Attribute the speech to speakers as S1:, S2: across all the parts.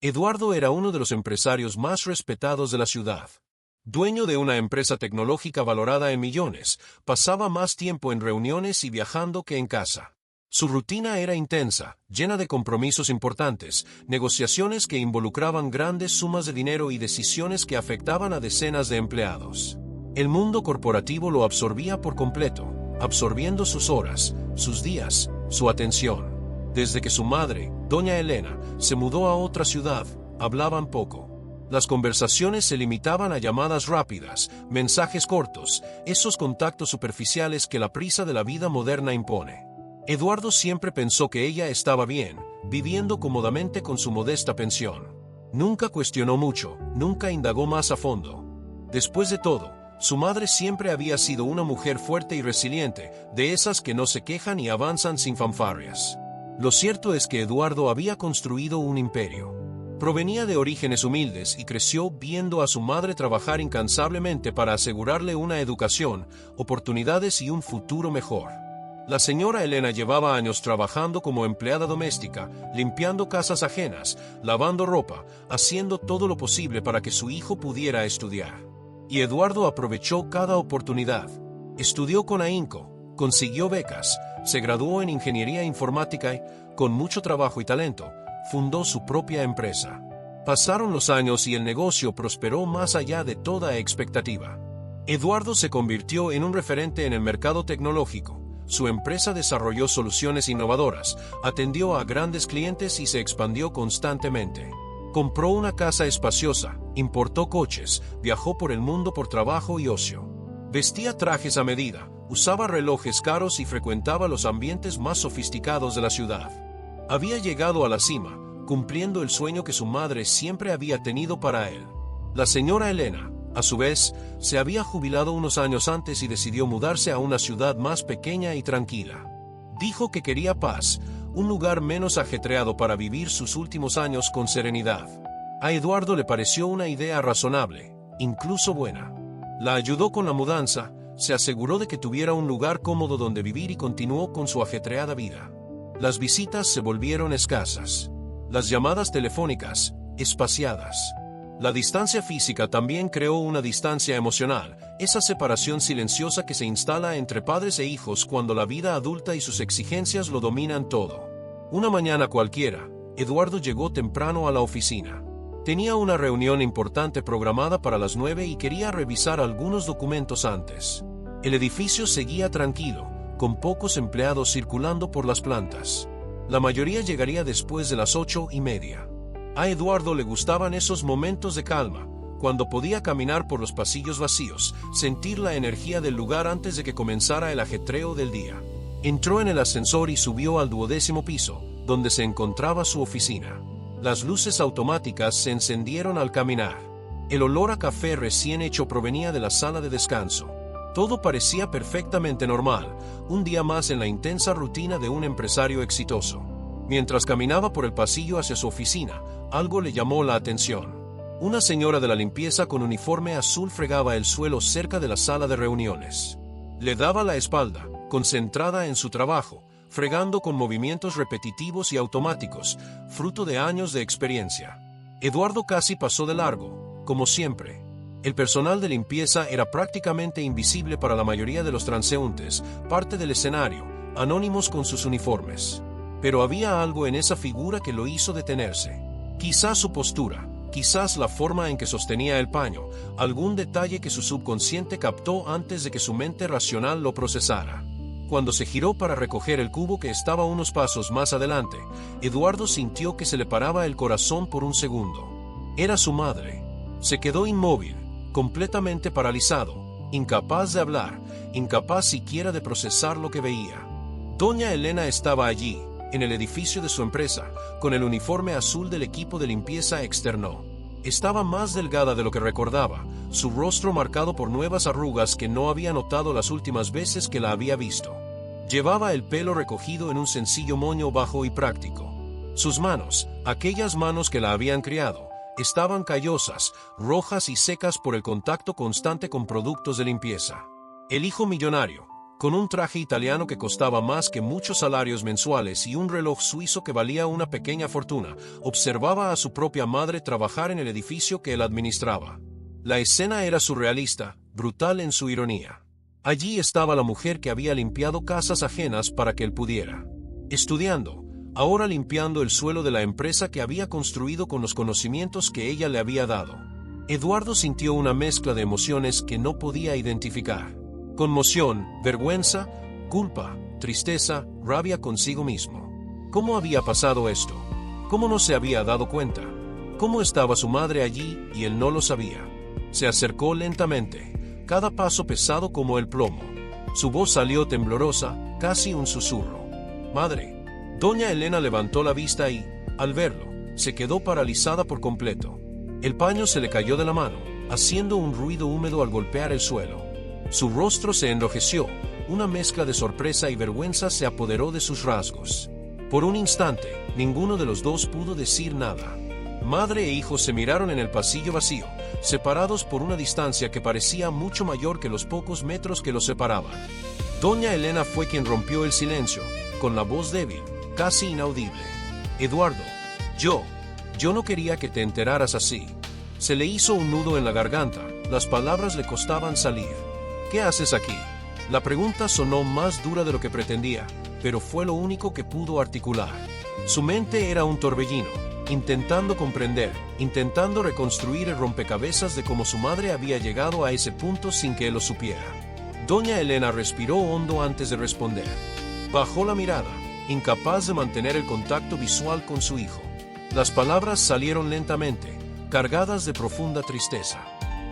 S1: Eduardo era uno de los empresarios más respetados de la ciudad. Dueño de una empresa tecnológica valorada en millones, pasaba más tiempo en reuniones y viajando que en casa. Su rutina era intensa, llena de compromisos importantes, negociaciones que involucraban grandes sumas de dinero y decisiones que afectaban a decenas de empleados. El mundo corporativo lo absorbía por completo, absorbiendo sus horas, sus días, su atención. Desde que su madre, doña Elena, se mudó a otra ciudad, hablaban poco. Las conversaciones se limitaban a llamadas rápidas, mensajes cortos, esos contactos superficiales que la prisa de la vida moderna impone. Eduardo siempre pensó que ella estaba bien, viviendo cómodamente con su modesta pensión. Nunca cuestionó mucho, nunca indagó más a fondo. Después de todo, su madre siempre había sido una mujer fuerte y resiliente, de esas que no se quejan y avanzan sin fanfarrias. Lo cierto es que Eduardo había construido un imperio. Provenía de orígenes humildes y creció viendo a su madre trabajar incansablemente para asegurarle una educación, oportunidades y un futuro mejor. La señora Elena llevaba años trabajando como empleada doméstica, limpiando casas ajenas, lavando ropa, haciendo todo lo posible para que su hijo pudiera estudiar. Y Eduardo aprovechó cada oportunidad. Estudió con ahínco, consiguió becas, se graduó en ingeniería informática y, con mucho trabajo y talento, fundó su propia empresa. Pasaron los años y el negocio prosperó más allá de toda expectativa. Eduardo se convirtió en un referente en el mercado tecnológico. Su empresa desarrolló soluciones innovadoras, atendió a grandes clientes y se expandió constantemente. Compró una casa espaciosa, importó coches, viajó por el mundo por trabajo y ocio. Vestía trajes a medida, usaba relojes caros y frecuentaba los ambientes más sofisticados de la ciudad. Había llegado a la cima, cumpliendo el sueño que su madre siempre había tenido para él. La señora Elena, a su vez, se había jubilado unos años antes y decidió mudarse a una ciudad más pequeña y tranquila. Dijo que quería paz, un lugar menos ajetreado para vivir sus últimos años con serenidad. A Eduardo le pareció una idea razonable, incluso buena. La ayudó con la mudanza, se aseguró de que tuviera un lugar cómodo donde vivir y continuó con su ajetreada vida. Las visitas se volvieron escasas. Las llamadas telefónicas, espaciadas. La distancia física también creó una distancia emocional, esa separación silenciosa que se instala entre padres e hijos cuando la vida adulta y sus exigencias lo dominan todo. Una mañana cualquiera, Eduardo llegó temprano a la oficina. Tenía una reunión importante programada para las 9 y quería revisar algunos documentos antes. El edificio seguía tranquilo, con pocos empleados circulando por las plantas. La mayoría llegaría después de las 8:30. A Eduardo le gustaban esos momentos de calma, cuando podía caminar por los pasillos vacíos, sentir la energía del lugar antes de que comenzara el ajetreo del día. Entró en el ascensor y subió al 12º piso, donde se encontraba su oficina. Las luces automáticas se encendieron al caminar. El olor a café recién hecho provenía de la sala de descanso. Todo parecía perfectamente normal, un día más en la intensa rutina de un empresario exitoso. Mientras caminaba por el pasillo hacia su oficina, algo le llamó la atención. Una señora de la limpieza con uniforme azul fregaba el suelo cerca de la sala de reuniones. Le daba la espalda, concentrada en su trabajo, fregando con movimientos repetitivos y automáticos, fruto de años de experiencia. Eduardo casi pasó de largo, como siempre. El personal de limpieza era prácticamente invisible para la mayoría de los transeúntes, parte del escenario, anónimos con sus uniformes. Pero había algo en esa figura que lo hizo detenerse. Quizás su postura, quizás la forma en que sostenía el paño, algún detalle que su subconsciente captó antes de que su mente racional lo procesara. Cuando se giró para recoger el cubo que estaba unos pasos más adelante, Eduardo sintió que se le paraba el corazón por un segundo. Era su madre. Se quedó inmóvil, completamente paralizado, incapaz de hablar, incapaz siquiera de procesar lo que veía. Doña Elena estaba allí, en el edificio de su empresa, con el uniforme azul del equipo de limpieza externo. Estaba más delgada de lo que recordaba, su rostro marcado por nuevas arrugas que no había notado las últimas veces que la había visto. Llevaba el pelo recogido en un sencillo moño bajo y práctico. Sus manos, aquellas manos que la habían criado, estaban callosas, rojas y secas por el contacto constante con productos de limpieza. El hijo millonario, Con un traje italiano que costaba más que muchos salarios mensuales y un reloj suizo que valía una pequeña fortuna, observaba a su propia madre trabajar en el edificio que él administraba. La escena era surrealista, brutal en su ironía. Allí estaba la mujer que había limpiado casas ajenas para que él pudiera. Estudiando, ahora limpiando el suelo de la empresa que había construido con los conocimientos que ella le había dado. Eduardo sintió una mezcla de emociones que no podía identificar. Conmoción, vergüenza, culpa, tristeza, rabia consigo mismo. ¿Cómo había pasado esto? ¿Cómo no se había dado cuenta? ¿Cómo estaba su madre allí y él no lo sabía? Se acercó lentamente, cada paso pesado como el plomo. Su voz salió temblorosa, casi un susurro. «Madre». Doña Elena levantó la vista y, al verlo, se quedó paralizada por completo. El paño se le cayó de la mano, haciendo un ruido húmedo al golpear el suelo. Su rostro se enrojeció, una mezcla de sorpresa y vergüenza se apoderó de sus rasgos. Por un instante, ninguno de los dos pudo decir nada. Madre e hijo se miraron en el pasillo vacío, separados por una distancia que parecía mucho mayor que los pocos metros que los separaban. Doña Elena fue quien rompió el silencio, con la voz débil, casi inaudible. «Eduardo, yo no quería que te enteraras así». Se le hizo un nudo en la garganta, las palabras le costaban salir. «¿Qué haces aquí?». La pregunta sonó más dura de lo que pretendía, pero fue lo único que pudo articular. Su mente era un torbellino, intentando comprender, intentando reconstruir el rompecabezas de cómo su madre había llegado a ese punto sin que él lo supiera. Doña Elena respiró hondo antes de responder. Bajó la mirada, incapaz de mantener el contacto visual con su hijo. Las palabras salieron lentamente, cargadas de profunda tristeza.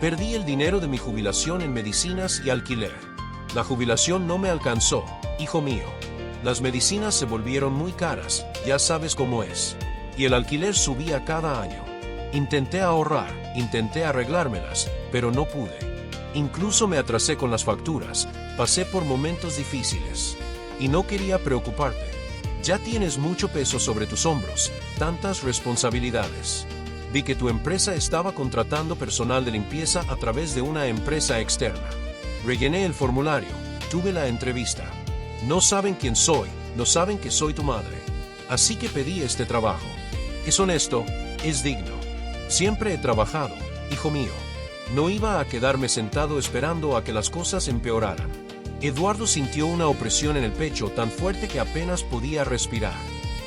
S1: «Perdí el dinero de mi jubilación en medicinas y alquiler. La jubilación no me alcanzó, hijo mío. Las medicinas se volvieron muy caras, ya sabes cómo es. Y el alquiler subía cada año. Intenté ahorrar, intenté arreglármelas, pero no pude. Incluso me atrasé con las facturas, pasé por momentos difíciles. Y no quería preocuparte. Ya tienes mucho peso sobre tus hombros, tantas responsabilidades. Vi que tu empresa estaba contratando personal de limpieza a través de una empresa externa. Rellené el formulario, tuve la entrevista. No saben quién soy, no saben que soy tu madre. Así que pedí este trabajo. Es honesto, es digno. Siempre he trabajado, hijo mío. No iba a quedarme sentado esperando a que las cosas empeoraran». Eduardo sintió una opresión en el pecho tan fuerte que apenas podía respirar.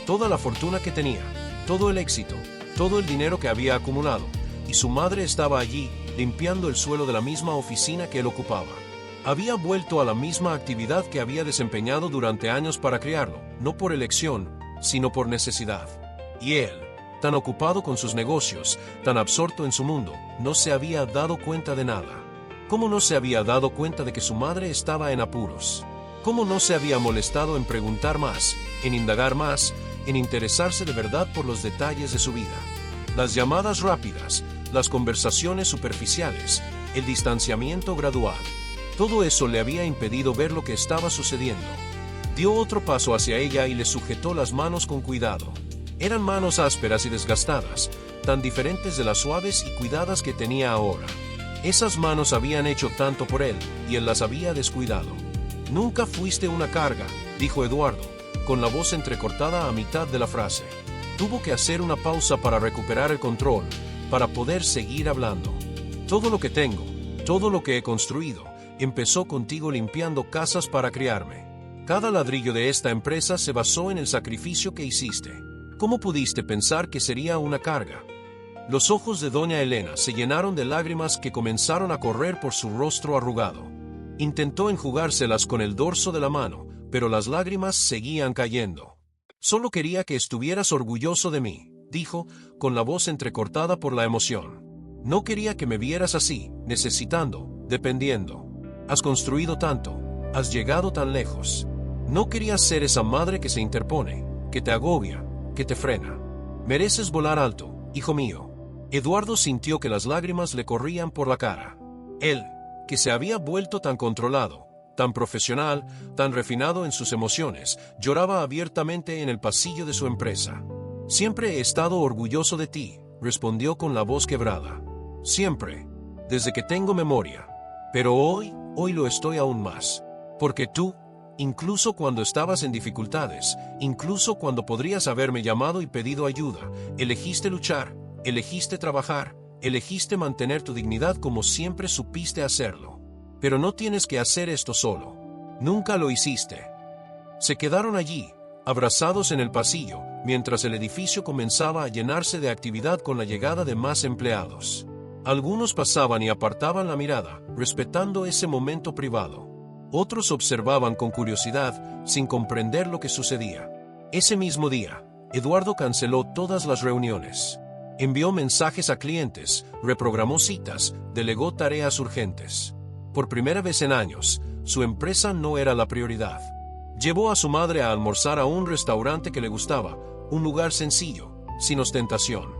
S1: Toda la fortuna que tenía, todo el éxito, todo el dinero que había acumulado, y su madre estaba allí, limpiando el suelo de la misma oficina que él ocupaba. Había vuelto a la misma actividad que había desempeñado durante años para criarlo, no por elección, sino por necesidad. Y él, tan ocupado con sus negocios, tan absorto en su mundo, no se había dado cuenta de nada. ¿Cómo no se había dado cuenta de que su madre estaba en apuros? ¿Cómo no se había molestado en preguntar más, en indagar más, en interesarse de verdad por los detalles de su vida? Las llamadas rápidas, las conversaciones superficiales, el distanciamiento gradual. Todo eso le había impedido ver lo que estaba sucediendo. Dio otro paso hacia ella y le sujetó las manos con cuidado. Eran manos ásperas y desgastadas, tan diferentes de las suaves y cuidadas que tenía ahora. Esas manos habían hecho tanto por él, y él las había descuidado. «Nunca fuiste una carga», dijo Eduardo, con la voz entrecortada a mitad de la frase. Tuvo que hacer una pausa para recuperar el control, para poder seguir hablando. «Todo lo que tengo, todo lo que he construido, empezó contigo limpiando casas para criarme. Cada ladrillo de esta empresa se basó en el sacrificio que hiciste. ¿Cómo pudiste pensar que sería una carga?». Los ojos de doña Elena se llenaron de lágrimas que comenzaron a correr por su rostro arrugado. Intentó enjugárselas con el dorso de la mano, pero las lágrimas seguían cayendo. «Solo quería que estuvieras orgulloso de mí», dijo, con la voz entrecortada por la emoción. «No quería que me vieras así, necesitando, dependiendo. Has construido tanto, has llegado tan lejos. No querías ser esa madre que se interpone, que te agobia, que te frena. Mereces volar alto, hijo mío». Eduardo sintió que las lágrimas le corrían por la cara. Él, que se había vuelto tan controlado, tan profesional, tan refinado en sus emociones, lloraba abiertamente en el pasillo de su empresa. «Siempre he estado orgulloso de ti», respondió con la voz quebrada. «Siempre, desde que tengo memoria. Pero hoy lo estoy aún más. Porque tú, incluso cuando estabas en dificultades, incluso cuando podrías haberme llamado y pedido ayuda, elegiste luchar, elegiste trabajar, elegiste mantener tu dignidad como siempre supiste hacerlo. Pero no tienes que hacer esto solo. Nunca lo hiciste. Se quedaron allí, abrazados en el pasillo, mientras el edificio comenzaba a llenarse de actividad con la llegada de más empleados. Algunos pasaban y apartaban la mirada, respetando ese momento privado. Otros observaban con curiosidad, sin comprender lo que sucedía. Ese mismo día, Eduardo canceló todas las reuniones. Envió mensajes a clientes, reprogramó citas, delegó tareas urgentes. Por primera vez en años, su empresa no era la prioridad. Llevó a su madre a almorzar a un restaurante que le gustaba, un lugar sencillo, sin ostentación.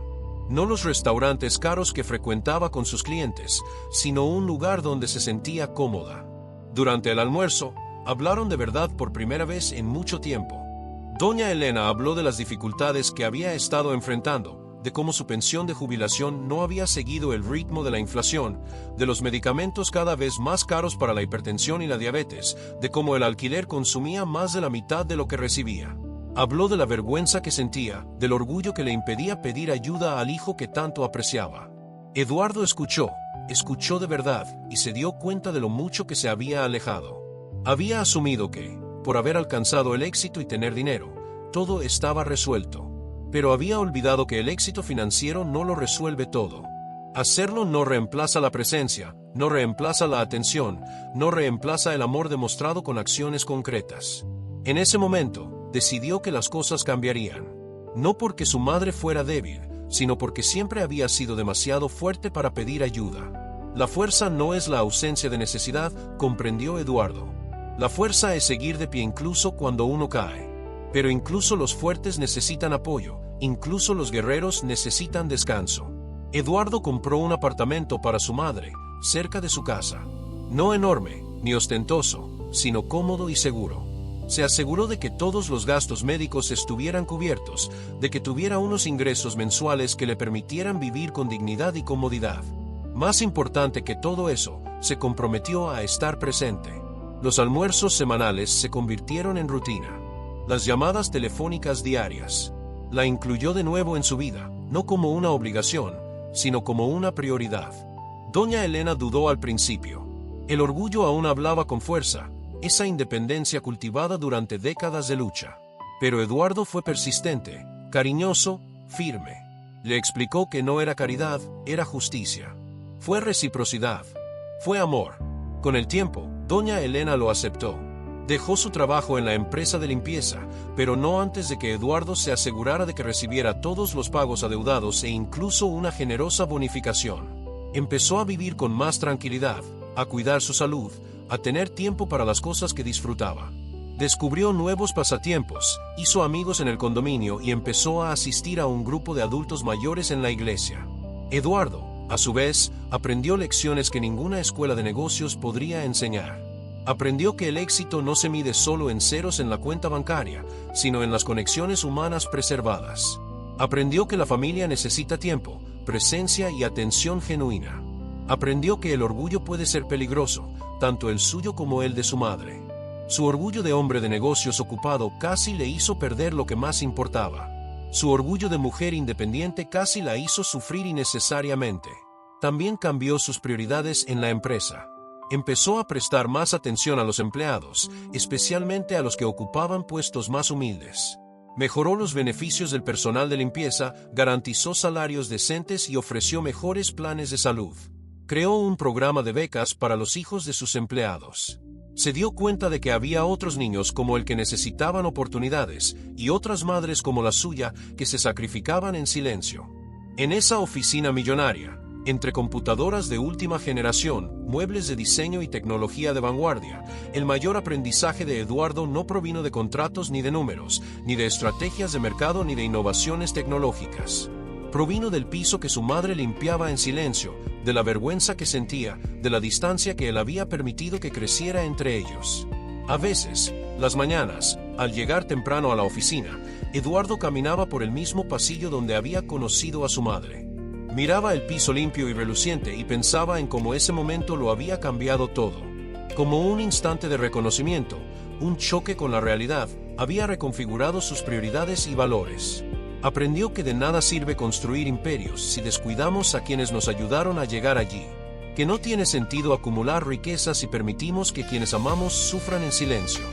S1: No los restaurantes caros que frecuentaba con sus clientes, sino un lugar donde se sentía cómoda. Durante el almuerzo, hablaron de verdad por primera vez en mucho tiempo. Doña Elena habló de las dificultades que había estado enfrentando, de cómo su pensión de jubilación no había seguido el ritmo de la inflación, de los medicamentos cada vez más caros para la hipertensión y la diabetes, de cómo el alquiler consumía más de la mitad de lo que recibía. Habló de la vergüenza que sentía, del orgullo que le impedía pedir ayuda al hijo que tanto apreciaba. Eduardo escuchó de verdad, y se dio cuenta de lo mucho que se había alejado. Había asumido que, por haber alcanzado el éxito y tener dinero, todo estaba resuelto. Pero había olvidado que el éxito financiero no lo resuelve todo. Hacerlo no reemplaza la presencia, no reemplaza la atención, no reemplaza el amor demostrado con acciones concretas. En ese momento, decidió que las cosas cambiarían. No porque su madre fuera débil, sino porque siempre había sido demasiado fuerte para pedir ayuda. La fuerza no es la ausencia de necesidad, comprendió Eduardo. La fuerza es seguir de pie incluso cuando uno cae. Pero incluso los fuertes necesitan apoyo, incluso los guerreros necesitan descanso. Eduardo compró un apartamento para su madre, cerca de su casa. No enorme, ni ostentoso, sino cómodo y seguro. Se aseguró de que todos los gastos médicos estuvieran cubiertos, de que tuviera unos ingresos mensuales que le permitieran vivir con dignidad y comodidad. Más importante que todo eso, se comprometió a estar presente. Los almuerzos semanales se convirtieron en rutina. Las llamadas telefónicas diarias. La incluyó de nuevo en su vida, no como una obligación, sino como una prioridad. Doña Elena dudó al principio. El orgullo aún hablaba con fuerza, esa independencia cultivada durante décadas de lucha. Pero Eduardo fue persistente, cariñoso, firme. Le explicó que no era caridad, era justicia. Fue reciprocidad. Fue amor. Con el tiempo, doña Elena lo aceptó. Dejó su trabajo en la empresa de limpieza, pero no antes de que Eduardo se asegurara de que recibiera todos los pagos adeudados e incluso una generosa bonificación. Empezó a vivir con más tranquilidad, a cuidar su salud, a tener tiempo para las cosas que disfrutaba. Descubrió nuevos pasatiempos, hizo amigos en el condominio y empezó a asistir a un grupo de adultos mayores en la iglesia. Eduardo, a su vez, aprendió lecciones que ninguna escuela de negocios podría enseñar. Aprendió que el éxito no se mide solo en ceros en la cuenta bancaria, sino en las conexiones humanas preservadas. Aprendió que la familia necesita tiempo, presencia y atención genuina. Aprendió que el orgullo puede ser peligroso, tanto el suyo como el de su madre. Su orgullo de hombre de negocios ocupado casi le hizo perder lo que más importaba. Su orgullo de mujer independiente casi la hizo sufrir innecesariamente. También cambió sus prioridades en la empresa. Empezó a prestar más atención a los empleados, especialmente a los que ocupaban puestos más humildes. Mejoró los beneficios del personal de limpieza, garantizó salarios decentes y ofreció mejores planes de salud. Creó un programa de becas para los hijos de sus empleados. Se dio cuenta de que había otros niños como el que necesitaban oportunidades, y otras madres como la suya que se sacrificaban en silencio. En esa oficina millonaria, entre computadoras de última generación, muebles de diseño y tecnología de vanguardia, el mayor aprendizaje de Eduardo no provino de contratos ni de números, ni de estrategias de mercado ni de innovaciones tecnológicas. Provino del piso que su madre limpiaba en silencio, de la vergüenza que sentía, de la distancia que él había permitido que creciera entre ellos. A veces, las mañanas, al llegar temprano a la oficina, Eduardo caminaba por el mismo pasillo donde había conocido a su madre. Miraba el piso limpio y reluciente y pensaba en cómo ese momento lo había cambiado todo. Como un instante de reconocimiento, un choque con la realidad, había reconfigurado sus prioridades y valores. Aprendió que de nada sirve construir imperios si descuidamos a quienes nos ayudaron a llegar allí. Que no tiene sentido acumular riquezas si permitimos que quienes amamos sufran en silencio.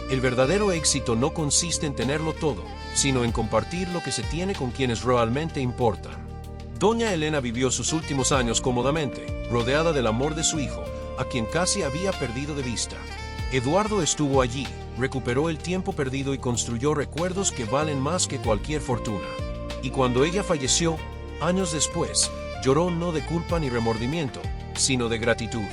S1: El verdadero éxito no consiste en tenerlo todo, sino en compartir lo que se tiene con quienes realmente importan. Doña Elena vivió sus últimos años cómodamente, rodeada del amor de su hijo, a quien casi había perdido de vista. Eduardo estuvo allí, recuperó el tiempo perdido y construyó recuerdos que valen más que cualquier fortuna. Y cuando ella falleció, años después, lloró no de culpa ni remordimiento, sino de gratitud.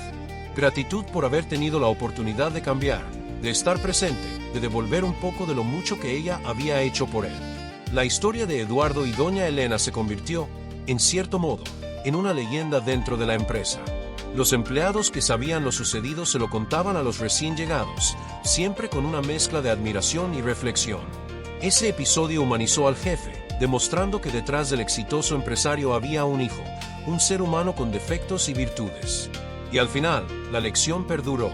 S1: Gratitud por haber tenido la oportunidad de cambiar, de estar presente, de devolver un poco de lo mucho que ella había hecho por él. La historia de Eduardo y doña Elena se convirtió, en cierto modo, en una leyenda dentro de la empresa. Los empleados que sabían lo sucedido se lo contaban a los recién llegados, siempre con una mezcla de admiración y reflexión. Ese episodio humanizó al jefe, demostrando que detrás del exitoso empresario había un hijo, un ser humano con defectos y virtudes. Y al final, la lección perduró.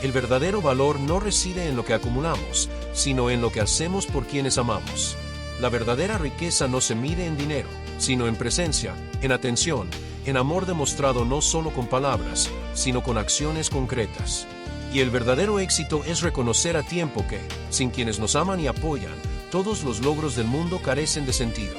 S1: El verdadero valor no reside en lo que acumulamos, sino en lo que hacemos por quienes amamos. La verdadera riqueza no se mide en dinero, sino en presencia, en atención, en amor demostrado no solo con palabras, sino con acciones concretas. Y el verdadero éxito es reconocer a tiempo que, sin quienes nos aman y apoyan, todos los logros del mundo carecen de sentido.